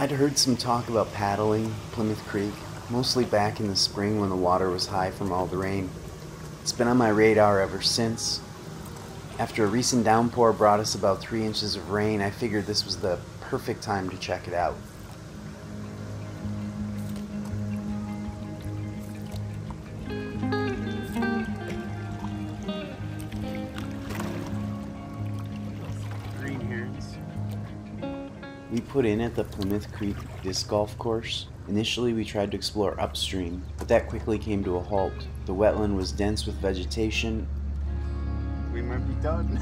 I'd heard some talk about paddling Plymouth Creek, mostly back in the spring when the water was high from all the rain. It's been on my radar ever since. After a recent downpour brought us about 3 inches of rain, I figured this was the perfect time to check it out. Green herons. We put in at the Plymouth Creek disc golf course. Initially we tried to explore upstream, but that quickly came to a halt. The wetland was dense with vegetation. We might be done.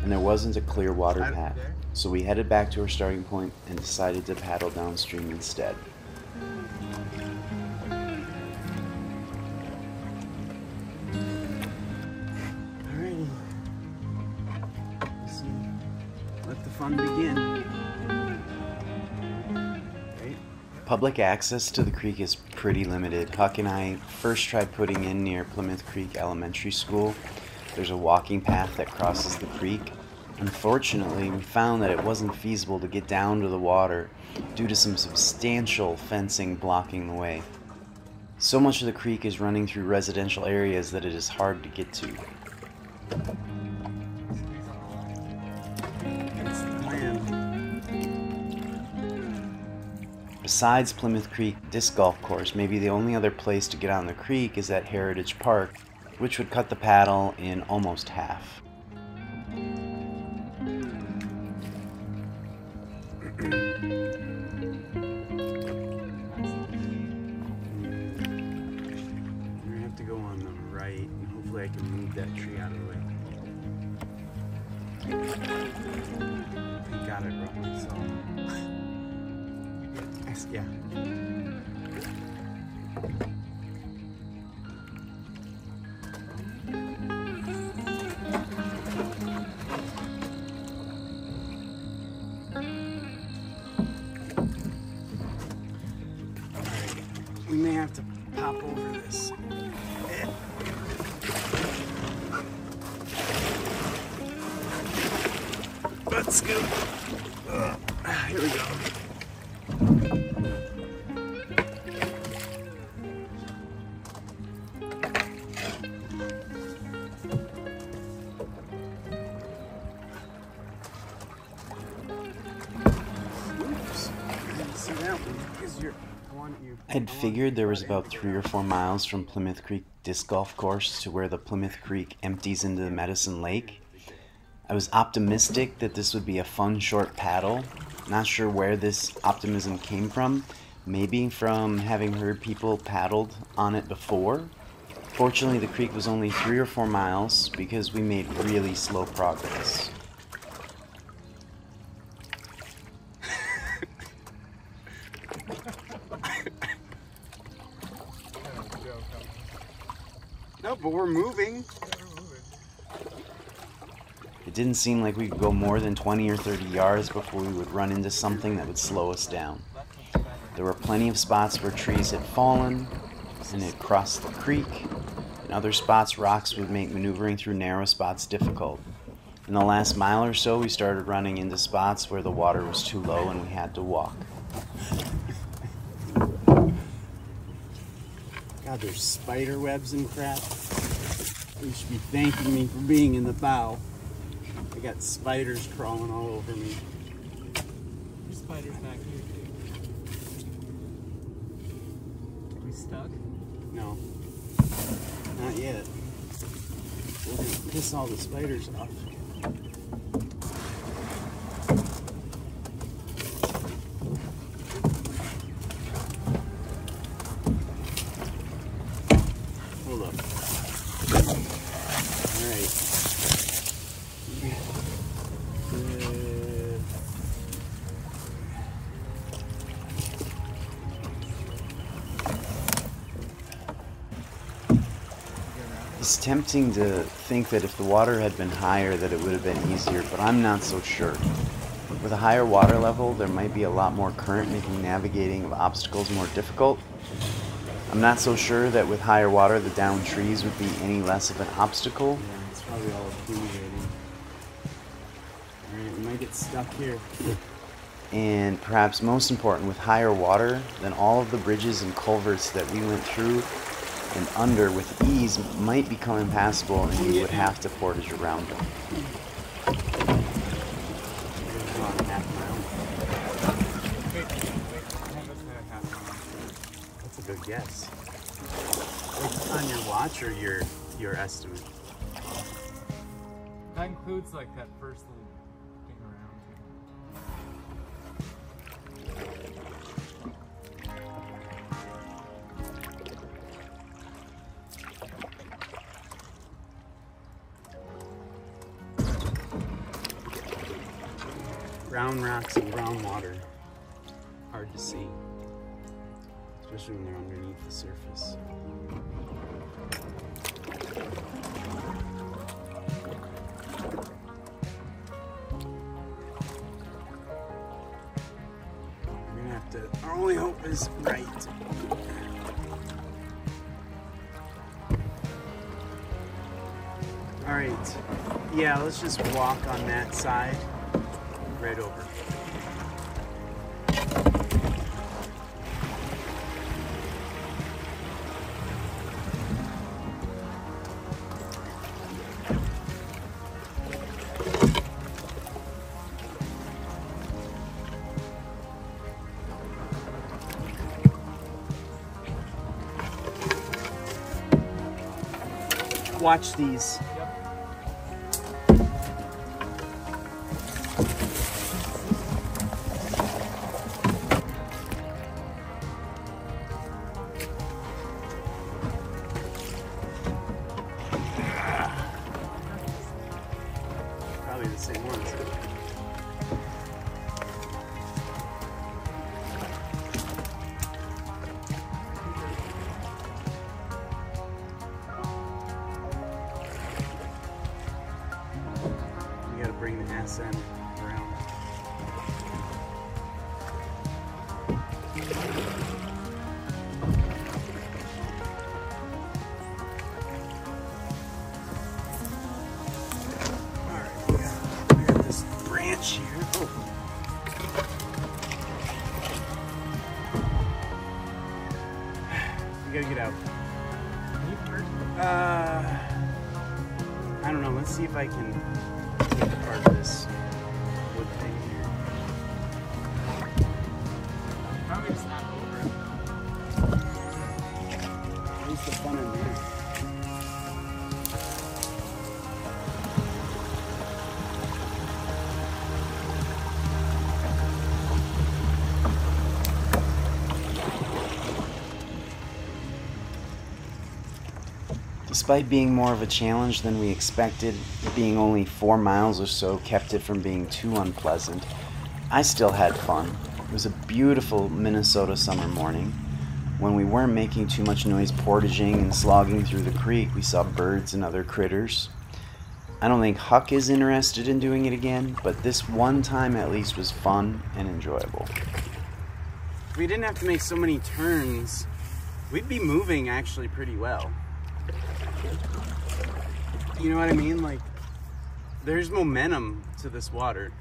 And there wasn't a clear water path, so we headed back to our starting point and decided to paddle downstream instead. Alrighty. Let's see. Let the fun begin. Public access to the creek is pretty limited. Huck and I first tried putting in near Plymouth Creek Elementary School. There's a walking path that crosses the creek. Unfortunately, we found that it wasn't feasible to get down to the water due to some substantial fencing blocking the way. So much of the creek is running through residential areas that it is hard to get to. Besides Plymouth Creek disc golf course, maybe the only other place to get on the creek is at Heritage Park, which would cut the paddle in almost half. We're gonna have to go on the right, and hopefully I can move that tree out of the way. Thank God I brought myself. Yeah. We may have to pop over this. Let's go. Here we go. I'd figured there was about 3 or 4 miles from Plymouth Creek disc golf course to where the Plymouth Creek empties into the Medicine Lake. I was optimistic that this would be a fun short paddle. Not sure where this optimism came from. Maybe from having heard people paddled on it before. Fortunately, the creek was only 3 or 4 miles because we made really slow progress. No, but we're moving. It didn't seem like we could go more than 20 or 30 yards before we would run into something that would slow us down. There were plenty of spots where trees had fallen and had crossed the creek. In other spots, rocks would make maneuvering through narrow spots difficult. In the last mile or so, we started running into spots where the water was too low and we had to walk. God, there's spider webs and crap. You should be thanking me for being in the bow. I got spiders crawling all over me. There's spiders back here too. Are we stuck? No. Not yet. We're gonna piss all the spiders off. Hold up. Alright. It's tempting to think that if the water had been higher that it would have been easier, but I'm not so sure. With a higher water level, there might be a lot more current, making navigating of obstacles more difficult. I'm not so sure that with higher water the downed trees would be any less of an obstacle. Yeah, it's probably all accumulating. Alright, we might get stuck here. and perhaps most important, with higher water, then all of the bridges and culverts that we went through and under with ease might become impassable, and we would have to portage around them. That's a good guess. Like on your watch or your estimate? That includes like that first little thing around here. Brown rocks and brown water. Hard to see, especially when they're underneath the surface. We're gonna have to, our only hope is right. All right, yeah, let's just walk on that side. Right over. Watch these. Probably the same ones. You gotta bring the ass end around. Here. Oh. We gotta get out. I don't know. Let's see if I can take apart this wood thing here. Probably just not over it. Where's the fun in there? Despite being more of a challenge than we expected, being only 4 miles or so kept it from being too unpleasant. I still had fun. It was a beautiful Minnesota summer morning. When we weren't making too much noise portaging and slogging through the creek, we saw birds and other critters. I don't think Huck is interested in doing it again, but this one time at least was fun and enjoyable. If we didn't have to make so many turns, we'd be moving actually pretty well. You know what I mean? Like, there's momentum to this water.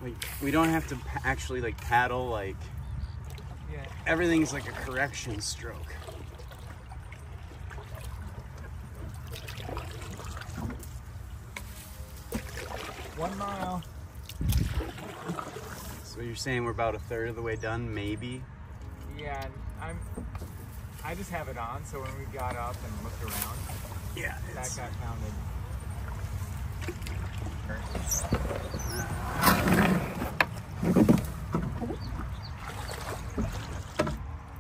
Like, we don't have to actually like paddle, like, Yeah. everything's like a correction stroke. One mile. So you're saying we're about a third of the way done, maybe? Yeah, and I just have it on, so when we got up and looked around, Yeah, that it's, got counted.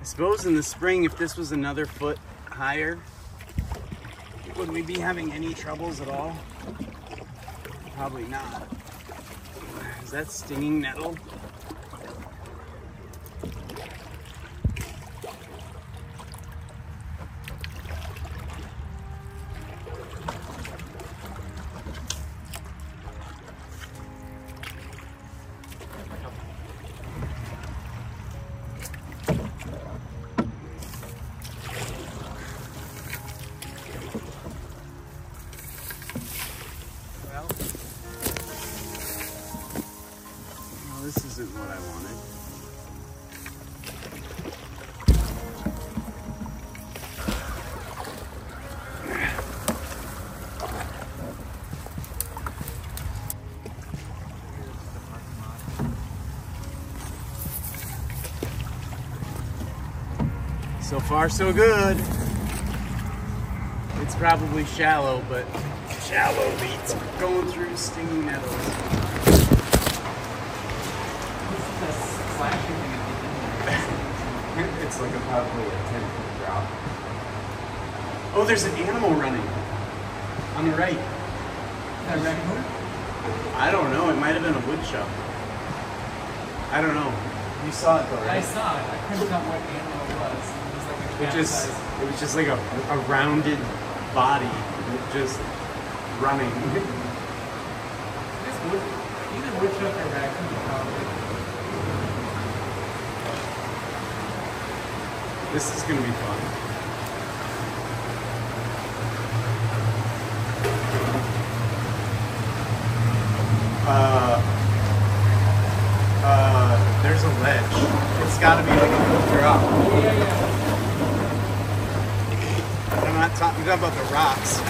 I suppose in the spring, if this was another foot higher, would we be having any troubles at all? Probably not. Is that stinging nettle? Well, isn't what I wanted. So far, so good. It's probably shallow, but shallow beats going through stinging nettles. It's like probably a 10-foot drop. Oh, there's an animal running on the right. That raccoon? I don't know. It might have been a woodchuck. I don't know. You saw it though, right? I saw it. I couldn't tell what animal it was. It was like a cat size. It was just like a rounded body just running. Either woodchuck or raccoon probably. This is gonna be fun. There's a ledge. It's gotta be like a little drop. Yeah. I'm not talking about the rocks.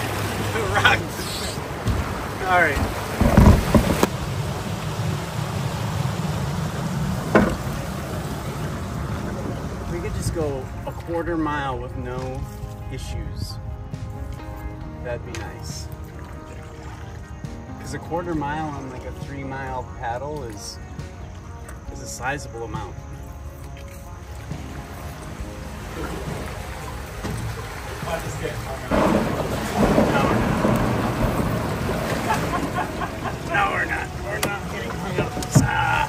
The rocks. Alright. We could just go a quarter mile with no issues. That'd be nice. Because a quarter mile on like a 3-mile paddle is a sizable amount. I'll just get hung No, we're not. We're not getting hung up. Ah.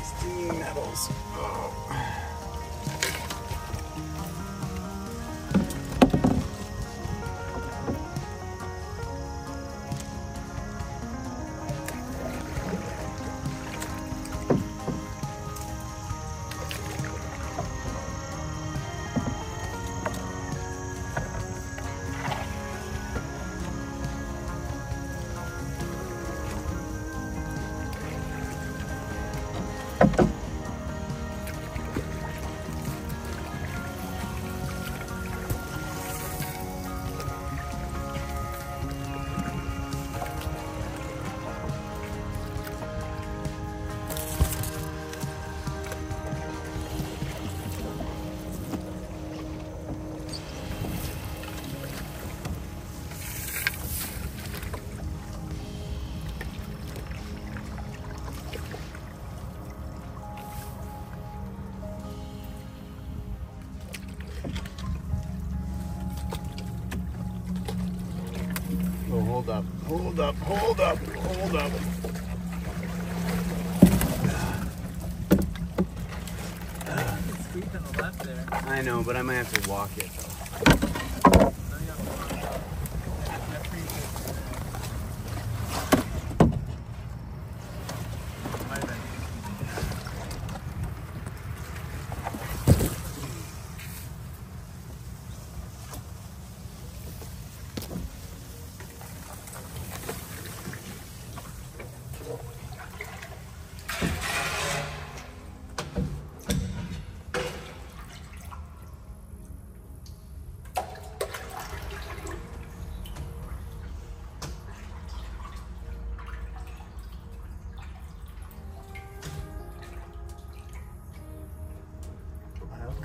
Stinging nettles. Oh, hold up, hold up, hold up, hold up. It's steep on the left there. I know, but I might have to walk it.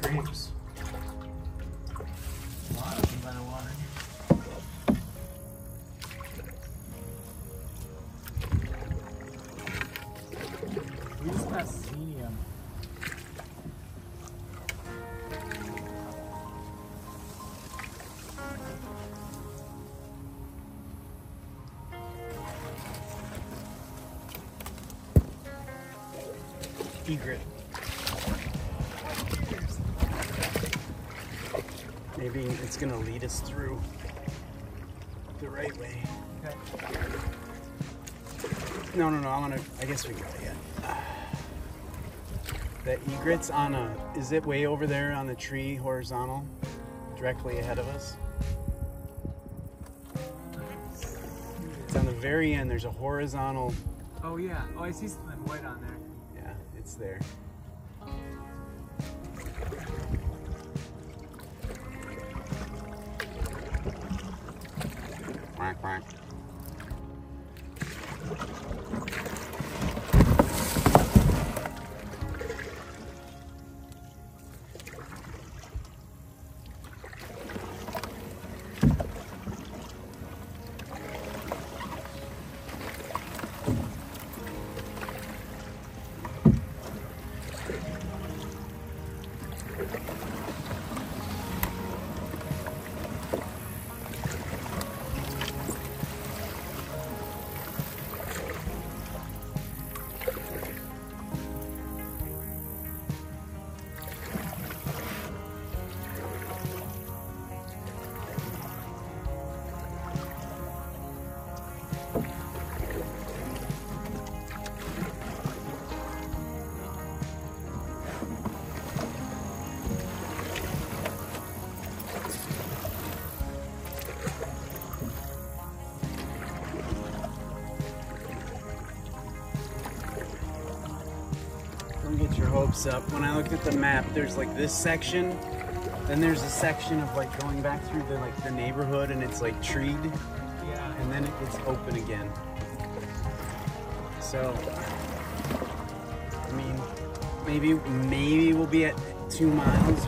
Grapes. A lot of them by the water. We just got selenium. egret. Maybe it's gonna lead us through the right way. Okay. No, I guess we got it yet. That egret's on is it way over there on the tree, horizontal, directly ahead of us? It's on the very end, there's a horizontal. Oh yeah, oh I see something white on there. Yeah, it's there. Quack, quack. Don't get your hopes up. When I looked at the map, there's like this section, then there's a section of like going back through the neighborhood, and it's like treed, Yeah. and then it gets open again. So, I mean, maybe we'll be at 2 miles.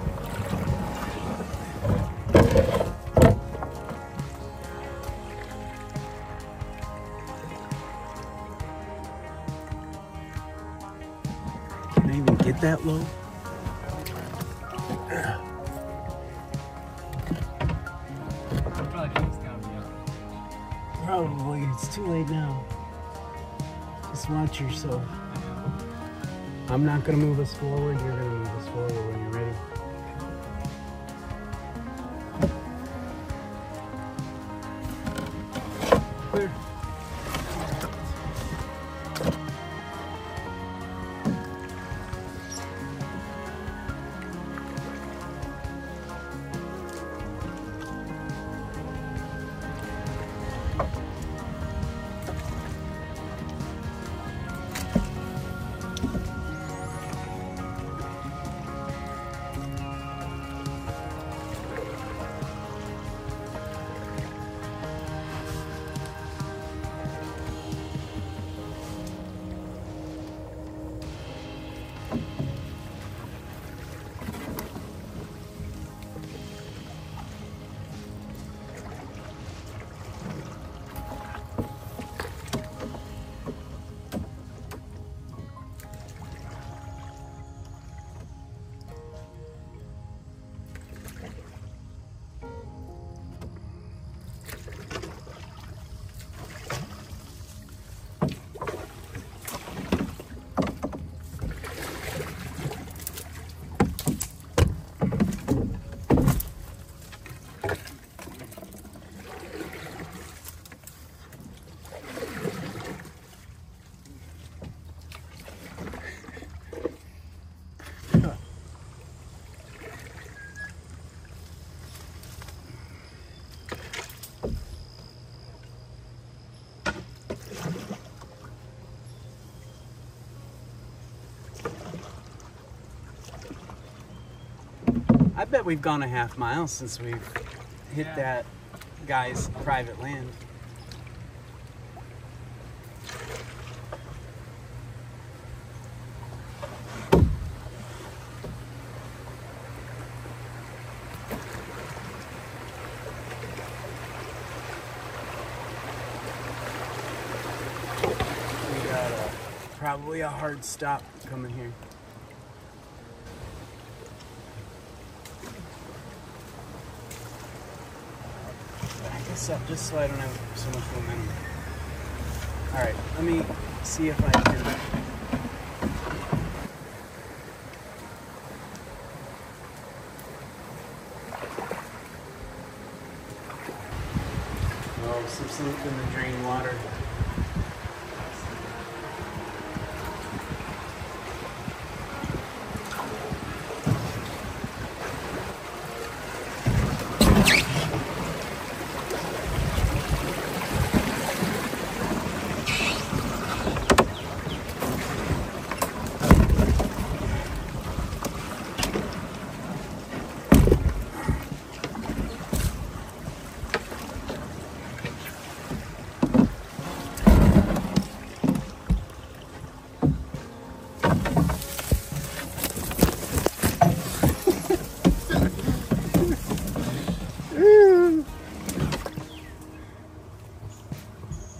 Can I even get that low? Probably think it's gonna be up. Probably. It's too late now. Just watch yourself. I'm not gonna move us forward. You're gonna move us forward when you're ready. Clear. I bet we've gone a half mile since we've hit that guy's private land. We got probably a hard stop coming here. Up just so I don't have so much momentum. All right, let me see if I can Oh, something in the drain water.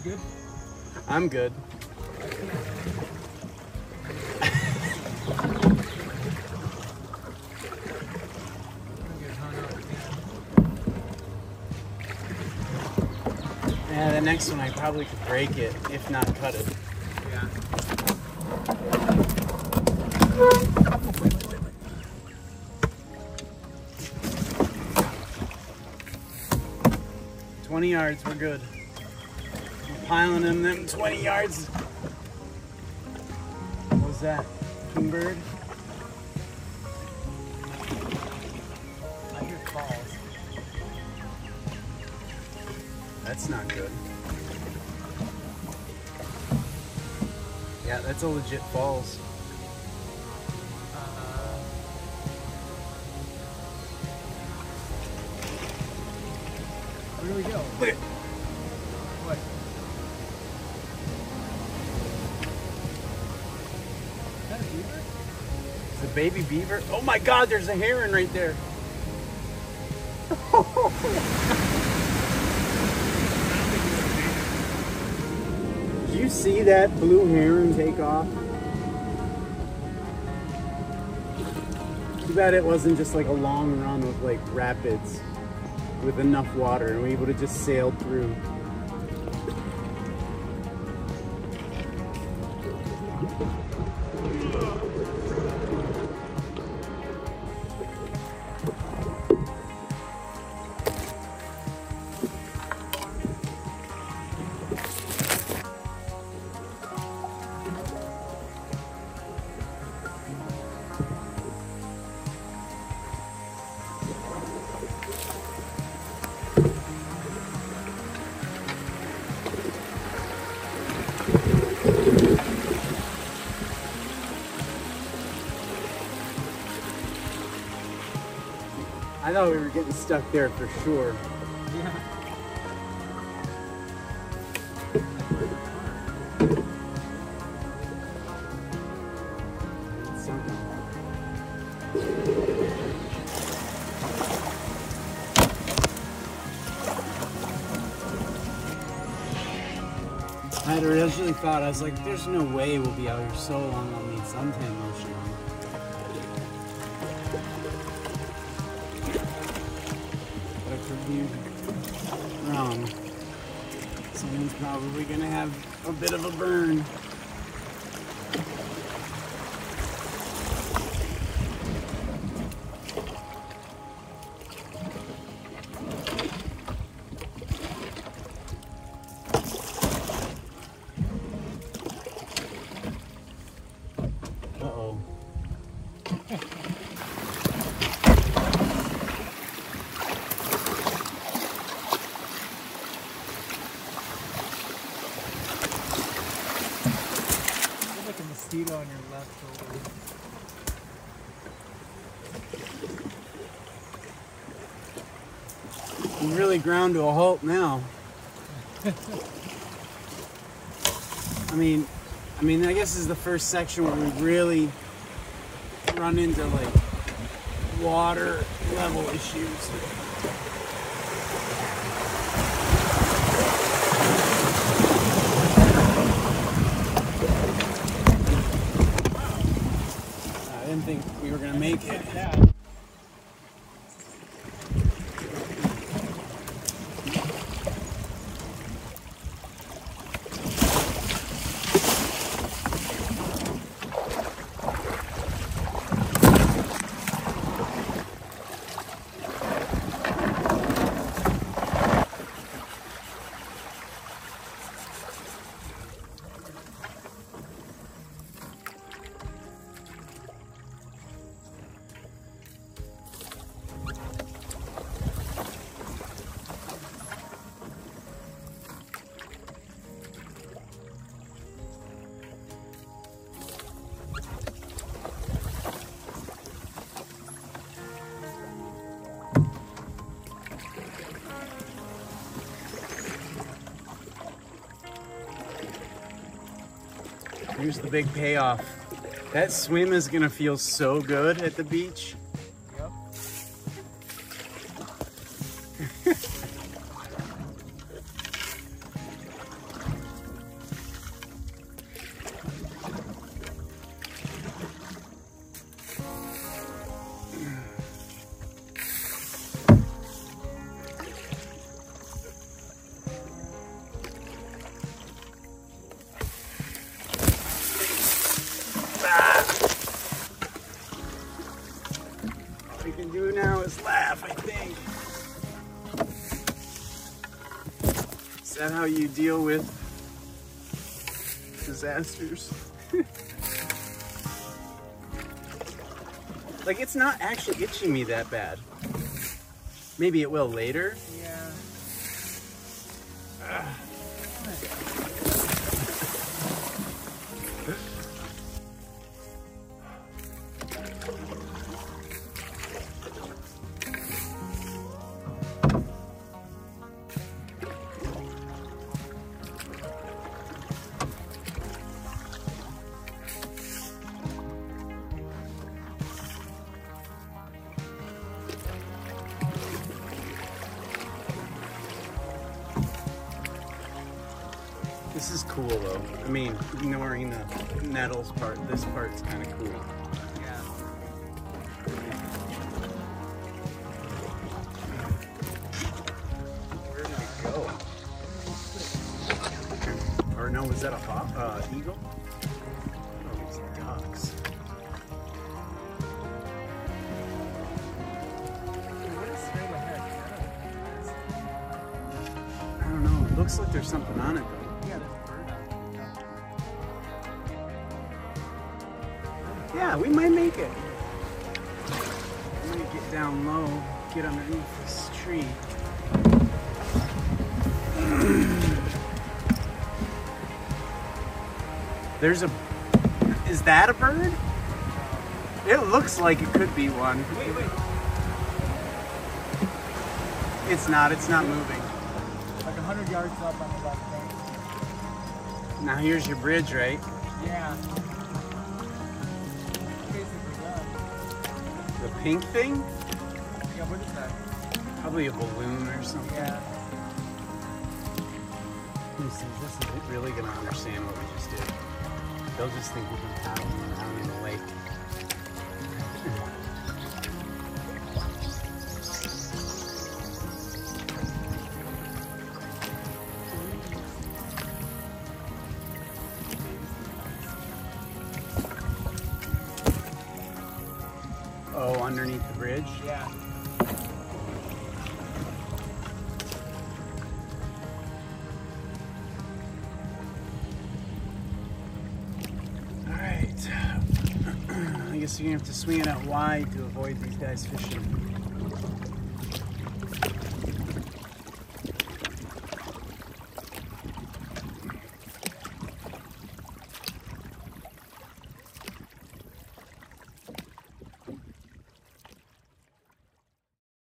Good? I'm good. Yeah, the next one I probably could break it, if not cut it. Yeah. 20 yards, we're good. We're piling in them 20 yards. What was that? Kingbird? I hear calls. That's not good. Yeah, that's a legit falls. Where do we go? Look at What? Is that a beaver? it's a baby beaver. Oh my god, there's a heron right there. Did you see that blue heron take off? Too bad it wasn't just like a long run with like rapids with enough water and we would have just sailed through. I thought we were getting stuck there for sure. Yeah. Something. I had originally thought, I was like, there's no way we'll be out here so long I'll need suntan lotion on. But I proved wrong. Someone's probably gonna have a bit of a burn. Uh-oh. There's like a mosquito on your left shoulder. We really ground to a halt now. I mean, I guess this is the first section where we really run into like water level issues. I didn't think we were gonna make it. Yeah. Here's the big payoff. That swim is gonna feel so good at the beach. Yep. All we can do now is laugh, I think. Is that how you deal with disasters? Like, it's not actually itching me that bad. Maybe it will later. Yeah. This is cool though. I mean, ignoring the nettles part, this part's kind of cool. Yeah. Where did it go? Or no, was that a eagle? Oh, these ducks. What is straight ahead? I don't know. It looks like there's something on it though. Yeah, there's a bird out there. Yeah, we might make it. I'm gonna get down low, get underneath this tree. There's a... Is that a bird? It looks like it could be one. Wait. It's not moving. Like 100 yards up on the left bank. Now here's your bridge, right? Yeah. Basically done. The pink thing? Yeah, what is that? Probably a balloon or something. Yeah. Let me see, this isn't really gonna understand what we just did. They'll just think we've been paddling around in the lake. Oh, underneath the bridge? Yeah. Alright. I guess you're gonna have to swing it out wide to avoid these guys fishing.